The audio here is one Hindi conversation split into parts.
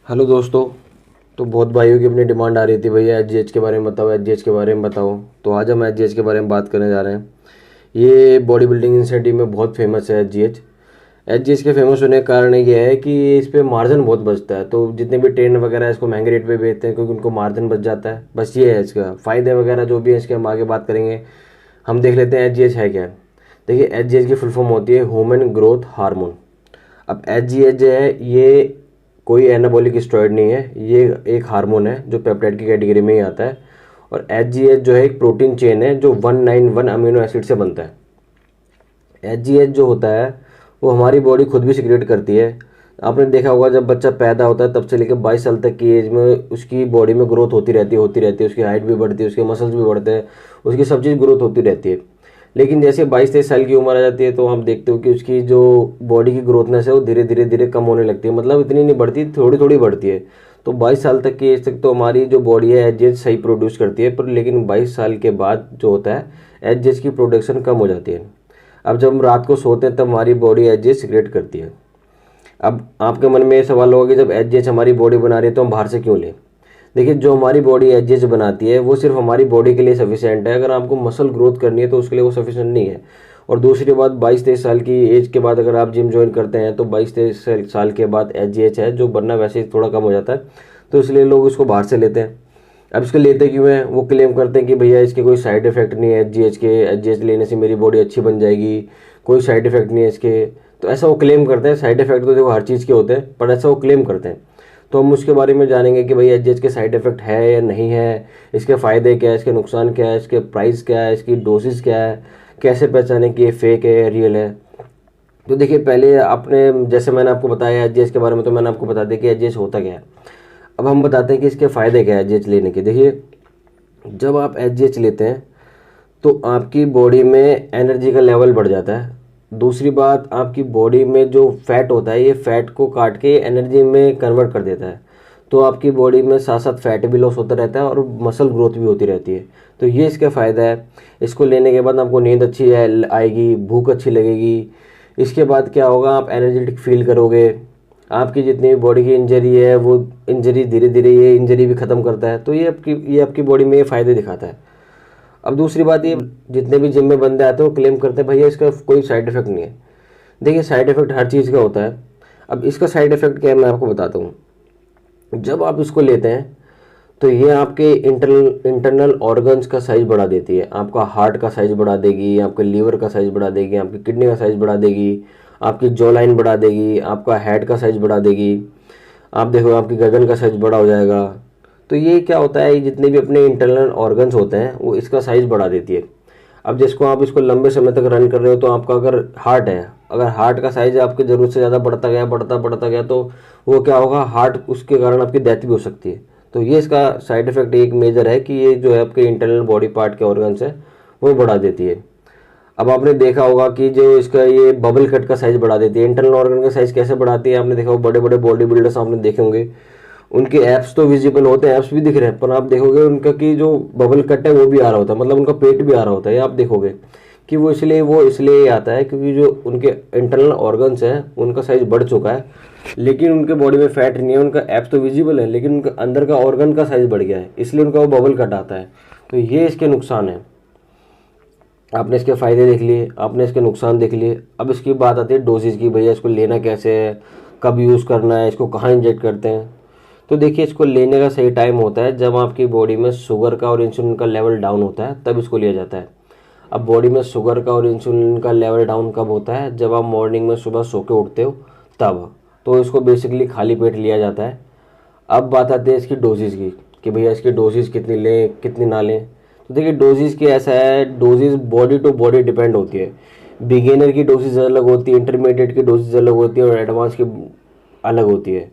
हेलो दोस्तों। तो बहुत भाइयों की अपनी डिमांड आ रही थी, भैया एच के बारे में बताओ, एच के बारे में बताओ। तो आज हम एच के बारे में बात करने जा रहे हैं। ये बॉडी बिल्डिंग इंसेंटिव में बहुत फेमस है एच के फेमस होने का कारण ये है कि इस पे मार्जिन बहुत बचता है। तो जितने भी ट्रेन वगैरह है इसको महंगे रेट पे बेचते हैं क्योंकि उनको मार्जिन बच जाता है। बस ये है इसका फ़ायदे वगैरह जो भी है, इसके हम आगे बात करेंगे। हम देख लेते हैं एच है क्या। देखिए एच की फुल फॉर्म होती है ह्यूमन ग्रोथ हार्मोन। अब एच जो है ये कोई एनाबॉलिक स्टेरॉइड नहीं है, ये एक हार्मोन है जो पेप्टाइड की कैटेगरी में ही आता है। और एच जो है एक प्रोटीन चेन है जो 191 अमीनो एसिड से बनता है। एच जो होता है वो हमारी बॉडी खुद भी सिक्रेट करती है। आपने देखा होगा जब बच्चा पैदा होता है तब से लेकर 22 साल तक की एज में उसकी बॉडी में ग्रोथ होती रहती है, उसकी हाइट भी बढ़ती है, उसके मसल्स भी बढ़ते हैं, उसकी सब चीज़ ग्रोथ होती रहती है। लेकिन जैसे 22-23 साल की उम्र आ जाती है तो आप देखते हो कि उसकी जो बॉडी की ग्रोथनेस है वो धीरे धीरे धीरे कम होने लगती है। मतलब इतनी नहीं बढ़ती, थोड़ी थोड़ी बढ़ती है। तो 22 साल तक की एज तक तो हमारी जो बॉडी है एच सही प्रोड्यूस करती है, पर लेकिन 22 साल के बाद जो होता है एच की प्रोडक्शन कम हो जाती है। अब जब हम रात को सोते हैं तब हमारी बॉडी एच सिक्रेट करती है। अब आपके मन में ये सवाल होगा कि जब एच हमारी बॉडी बना रही है तो हम बाहर से क्यों लें। देखिए जो हमारी बॉडी एच बनाती है वो सिर्फ हमारी बॉडी के लिए सफिशिएंट है। अगर आपको मसल ग्रोथ करनी है तो उसके लिए वो सफिशिएंट नहीं है। और दूसरी बात, 22-23 साल की एज के बाद अगर आप जिम ज्वाइन करते हैं तो 22-23 साल के बाद एच है जो बनना वैसे ही थोड़ा कम हो जाता है। तो इसलिए लोग इसको बाहर से लेते हैं। अब इसको लेते क्यों हैं? वो क्लेम करते हैं कि भैया इसके कोई साइड इफेक्ट नहीं है, एच लेने से मेरी बॉडी अच्छी बन जाएगी, कोई साइड इफेक्ट नहीं है इसके। तो ऐसा वो क्लेम करते हैं। साइड इफेक्ट तो देखो हर चीज़ के होते हैं, पर ऐसा वो क्लेम करते हैं। तो हम उसके बारे में जानेंगे कि भाई एच के साइड इफेक्ट है या नहीं है, इसके फ़ायदे क्या है, इसके नुकसान क्या है, इसके प्राइस क्या है, इसकी डोसेस क्या है, कैसे पहचाने कि ये फेक है या रियल है। तो देखिए पहले आपने जैसे मैंने आपको बताया एच के बारे में, तो मैंने आपको बता दिया कि एच होता क्या है। अब हम बताते हैं कि इसके फ़ायदे क्या है एच लेने के। देखिए जब आप एच लेते हैं तो आपकी बॉडी में एनर्जी का लेवल बढ़ जाता है। दूसरी बात, आपकी बॉडी में जो फैट होता है ये फैट को काट के एनर्जी में कन्वर्ट कर देता है। तो आपकी बॉडी में साथ साथ फैट भी लॉस होता रहता है और मसल ग्रोथ भी होती रहती है। तो ये इसका फ़ायदा है। इसको लेने के बाद आपको नींद अच्छी आएगी, भूख अच्छी लगेगी। इसके बाद क्या होगा, आप एनर्जेटिक फील करोगे। आपकी जितनी भी बॉडी की इंजरी है वो इंजरी धीरे धीरे ये इंजरी भी ख़त्म करता है। तो ये आपकी बॉडी में ये फ़ायदे दिखाता है। अब दूसरी बात, ये जितने भी जिम में बंदे आते हैं वो क्लेम करते हैं भैया इसका कोई साइड इफेक्ट नहीं है। देखिए साइड इफेक्ट हर चीज़ का होता है। अब इसका साइड इफेक्ट क्या है मैं आपको बताता हूँ। जब आप इसको लेते हैं तो ये आपके इंटरनल ऑर्गन्स का साइज बढ़ा देती है। आपका हार्ट का साइज बढ़ा देगी, आपके लीवर का साइज बढ़ा देगी, आपकी किडनी का साइज बढ़ा देगी, आपकी जॉ लाइन बढ़ा देगी, आपका हेड का साइज बढ़ा देगी। आप देखो आपकी गर्दन का साइज बड़ा हो जाएगा। तो ये क्या होता है, ये जितने भी अपने इंटरनल ऑर्गन्स होते हैं वो इसका साइज बढ़ा देती है। अब जिसको आप इसको लंबे समय तक रन कर रहे हो तो आपका अगर हार्ट है, अगर हार्ट का साइज आपकी ज़रूरत से ज़्यादा बढ़ता गया तो वो क्या होगा, हार्ट उसके कारण आपकी डेथ भी हो सकती है। तो ये इसका साइड इफेक्ट एक मेजर है कि ये जो है आपके इंटरनल बॉडी पार्ट के ऑर्गन्स है वो बढ़ा देती है। अब आपने देखा होगा कि जो इसका ये बबल कट का साइज बढ़ा देती है। इंटरनल ऑर्गन का साइज कैसे बढ़ाती है, आपने देखा होगा बड़े बड़े बॉडी बिल्डर्स आपने देखे होंगे, उनके एप्स तो विजिबल होते हैं, एप्स भी दिख रहे हैं, पर आप देखोगे उनका कि जो बबल कट है वो भी आ रहा होता है, मतलब उनका पेट भी आ रहा होता है। ये आप देखोगे कि वो इसलिए आता है क्योंकि जो उनके इंटरनल ऑर्गन्स हैं उनका साइज बढ़ चुका है, लेकिन उनके बॉडी में फैट नहीं है। उनका एप्स तो विजिबल है लेकिन उनका अंदर का ऑर्गन का साइज बढ़ गया है, इसलिए उनका वो बबल कट आता है। तो ये इसके नुकसान है। आपने इसके फ़ायदे देख लिए, आपने इसके नुकसान देख लिए। अब इसकी बात आती है डोजेज की, भैया इसको लेना कैसे है, कब यूज़ करना है, इसको कहाँ इंजेक्ट करते हैं। तो देखिए इसको लेने का सही टाइम होता है जब आपकी बॉडी में शुगर का और इंसुलिन का लेवल डाउन होता है, तब इसको लिया जाता है। अब बॉडी में शुगर का और इंसुलिन का लेवल डाउन कब होता है, जब आप मॉर्निंग में सुबह सो के उठते हो तब। तो इसको बेसिकली खाली पेट लिया जाता है। अब बात आती है इसकी डोजेज की कि भैया इसकी डोजेज कितनी लें कितनी ना लें। तो देखिए डोजेज की ऐसा है, doses body to body depend होती है। बिगिनर की डोजेज अलग होती है, इंटरमीडिएट की डोजेज अलग होती है और एडवांस की अलग होती है।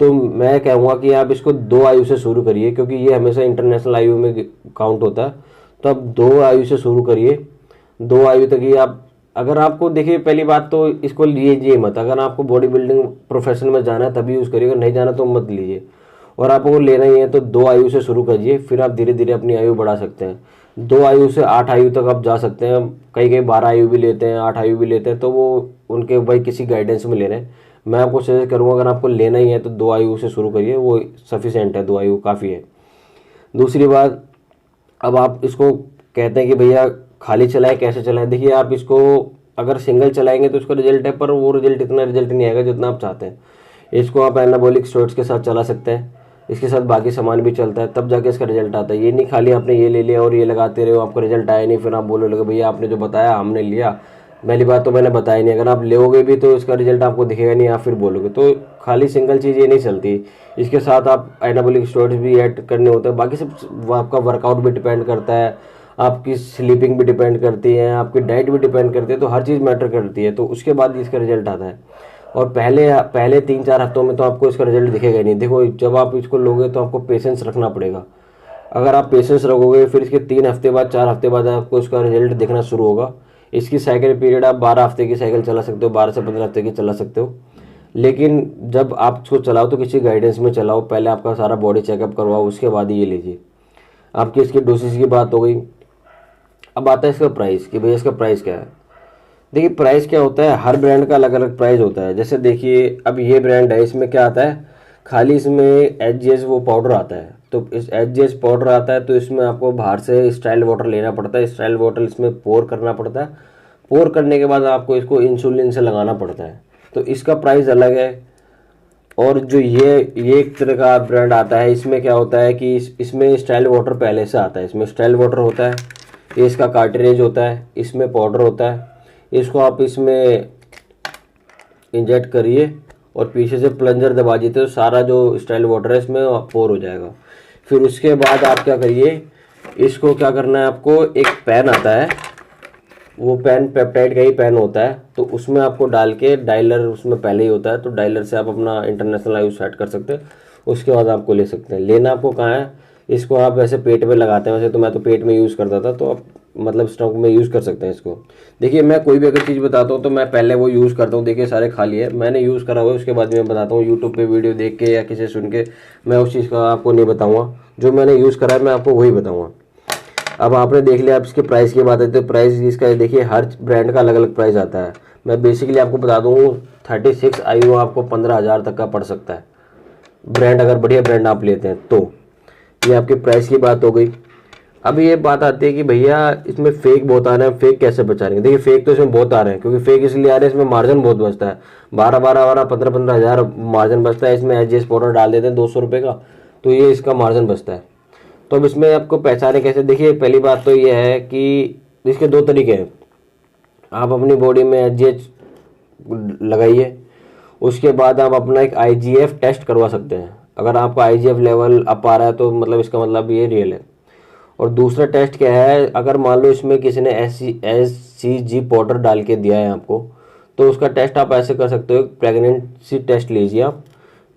तो मैं कहूँगा कि आप इसको 2 आयु से शुरू करिए क्योंकि ये हमेशा इंटरनेशनल आयु में काउंट होता है। तो आप 2 आयु से शुरू करिए। 2 आयु तक ही आप, अगर आपको देखिए पहली बात तो इसको लीजिए मत। अगर आपको बॉडी बिल्डिंग प्रोफेशन में जाना है तभी यूज़ करिए, अगर नहीं जाना तो मत लीजिए। और आपको लेना ही है तो 2 आयु से शुरू करिए, फिर आप धीरे धीरे अपनी आयु बढ़ा सकते हैं। 2 आयु से 8 आयु तक आप जा सकते हैं। कई कई 12 आयु भी लेते हैं, 8 आयु भी लेते हैं, तो वो उनके भाई किसी गाइडेंस में ले रहे हैं। मैं आपको सजेस्ट करूँगा अगर आपको लेना ही है तो 2 आयु से शुरू करिए, वो सफिशेंट है, 2 आयु काफ़ी है। दूसरी बात, अब आप इसको कहते हैं कि भैया खाली चलाएं, कैसे चलाएं। देखिए आप इसको अगर सिंगल चलाएंगे तो उसका रिजल्ट है, पर वो रिजल्ट इतना रिजल्ट नहीं आएगा जितना आप चाहते हैं। इसको आप एनाबॉलिक स्टेरॉइड्स के साथ चला सकते हैं, इसके साथ बाकी सामान भी चलता है, तब जाके इसका रिजल्ट आता है। ये नहीं खाली आपने ये ले लिया और ये लगाते रहे हो, आपको रिजल्ट आया नहीं, फिर आप बोलो लगे भैया आपने जो बताया हमने लिया, पहली बात तो मैंने बताया नहीं। अगर आप लोगे भी तो इसका रिजल्ट आपको दिखेगा नहीं, आप फिर बोलोगे। तो खाली सिंगल चीज़ ये नहीं चलती, इसके साथ आप एनाबॉलिक स्टेरॉइड्स भी ऐड करने होते हैं। बाकी सब आपका वर्कआउट भी डिपेंड करता है, आपकी स्लीपिंग भी डिपेंड करती है, आपकी डाइट भी डिपेंड करती है, तो हर चीज़ मैटर करती है। तो उसके बाद इसका रिजल्ट आता है। और पहले 3-4 हफ्तों में तो आपको इसका रिजल्ट दिखेगा ही नहीं। देखो जब आप इसको लोगे तो आपको पेशेंस रखना पड़ेगा। अगर आप पेशेंस रखोगे फिर इसके 3 हफ्ते बाद 4 हफ्ते बाद आपको इसका रिजल्ट दिखना शुरू होगा। इसकी साइकिल पीरियड आप 12 हफ्ते की साइकिल चला सकते हो, 12 से 15 हफ्ते की चला सकते हो। लेकिन जब आप इसको चलाओ तो किसी गाइडेंस में चलाओ, पहले आपका सारा बॉडी चेकअप करवाओ, उसके बाद ही ये लीजिए। आपकी इसकी डोसेज की बात हो गई। अब आता है इसका प्राइस कि भैया इसका प्राइस क्या है। देखिए प्राइस क्या होता है, हर ब्रांड का अलग अलग प्राइस होता है। जैसे देखिए अब ये ब्रांड है, इसमें क्या आता है, खाली इसमें HGH वो पाउडर आता है। तो इस HGH पाउडर आता है तो इसमें आपको बाहर से स्टाइल वाटर लेना पड़ता है, स्टाइल वाटर इसमें पोर करना पड़ता है। पोर करने के बाद आपको इसको इंसुलिन से लगाना पड़ता है, तो इसका प्राइस अलग है। और जो ये एक तरह का ब्रांड आता है, इसमें क्या होता है कि इसमें स्टाइल वाटर पहले से आता है। इसमें स्टाइल वाटर होता है, ये इसका कार्ट्रिज होता है, इसमें पाउडर होता है। इसको आप इसमें इंजेक्ट करिए और पीछे से प्लंजर दबा दीजिए तो सारा जो स्टाइल वाटर है इसमें पोर हो जाएगा। फिर उसके बाद आप क्या करिए, इसको क्या करना है, आपको एक पेन आता है, वो पेन पेप्टाइड का ही पेन होता है, तो उसमें आपको डाल के, डायलर उसमें पहले ही होता है, तो डायलर से आप अपना इंटरनेशनल आयु सेट कर सकते हैं। उसके बाद आपको ले सकते हैं। लेना आपको कहाँ है, इसको आप वैसे पेट में लगाते हैं, वैसे तो मैं तो पेट में यूज़ करता था, तो आप मतलब स्टमक में यूज़ कर सकते हैं इसको। देखिए मैं कोई भी अगर चीज़ बताता हूँ तो मैं पहले वो यूज़ करता हूँ। देखिए सारे खाली है, मैंने यूज़ करा हुआ है, उसके बाद मैं बताता हूँ। यूट्यूब पे वीडियो देख के या किसी सुन के मैं उस चीज़ का आपको नहीं बताऊँगा, जो मैंने यूज़ करा है मैं आपको वही बताऊँगा। अब आपने देख लिया, अब इसके प्राइस की बात है तो प्राइस इसका देखिए हर ब्रांड का अलग अलग प्राइस आता है। मैं बेसिकली आपको बता दूँ 36 आयु आपको 15,000 तक का पड़ सकता है, ब्रांड अगर बढ़िया ब्रांड आप लेते हैं तो। ये आपके प्राइस की बात हो गई। अब ये बात आती है कि भैया इसमें फेक बहुत आ रहे हैं, फेक कैसे बचाएंगे। देखिए फेक तो इसमें बहुत आ रहे हैं, क्योंकि फेक इसलिए आ रहे हैं इसमें मार्जिन बहुत बचता है, 12-15 हज़ार मार्जिन बचता है। इसमें HGH पाउडर डाल देते हैं 200 रुपये का, तो ये इसका मार्जिन बचता है। तो अब इसमें आपको पहचाने कैसे, देखिए पहली बात तो ये है कि इसके 2 तरीके हैं। आप अपनी बॉडी में HGH लगाइए, उसके बाद आप अपना एक IGF टेस्ट करवा सकते हैं। अगर आपका IGF लेवल अप आ रहा है तो मतलब इसका मतलब ये रियल है। और दूसरा टेस्ट क्या है, अगर मान लो इसमें किसी ने SCG पाउडर डाल के दिया है आपको, तो उसका टेस्ट आप ऐसे कर सकते हो, प्रेगनेंसी टेस्ट लीजिए आप।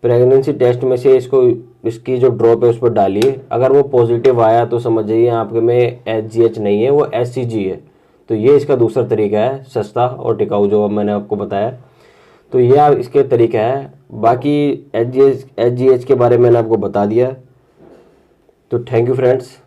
प्रेगनेंसी टेस्ट में से इसको, इसकी जो ड्रॉप है उस पर डालिए, अगर वो पॉजिटिव आया तो समझ जाइए आपके में HGH नहीं है, वो SCG है। तो ये इसका दूसरा तरीका है, सस्ता और टिकाऊ, जो अब मैंने आपको बताया। तो ये इसके तरीका है। बाकी HGH के बारे में मैंने आपको बता दिया। तो थैंक यू फ्रेंड्स।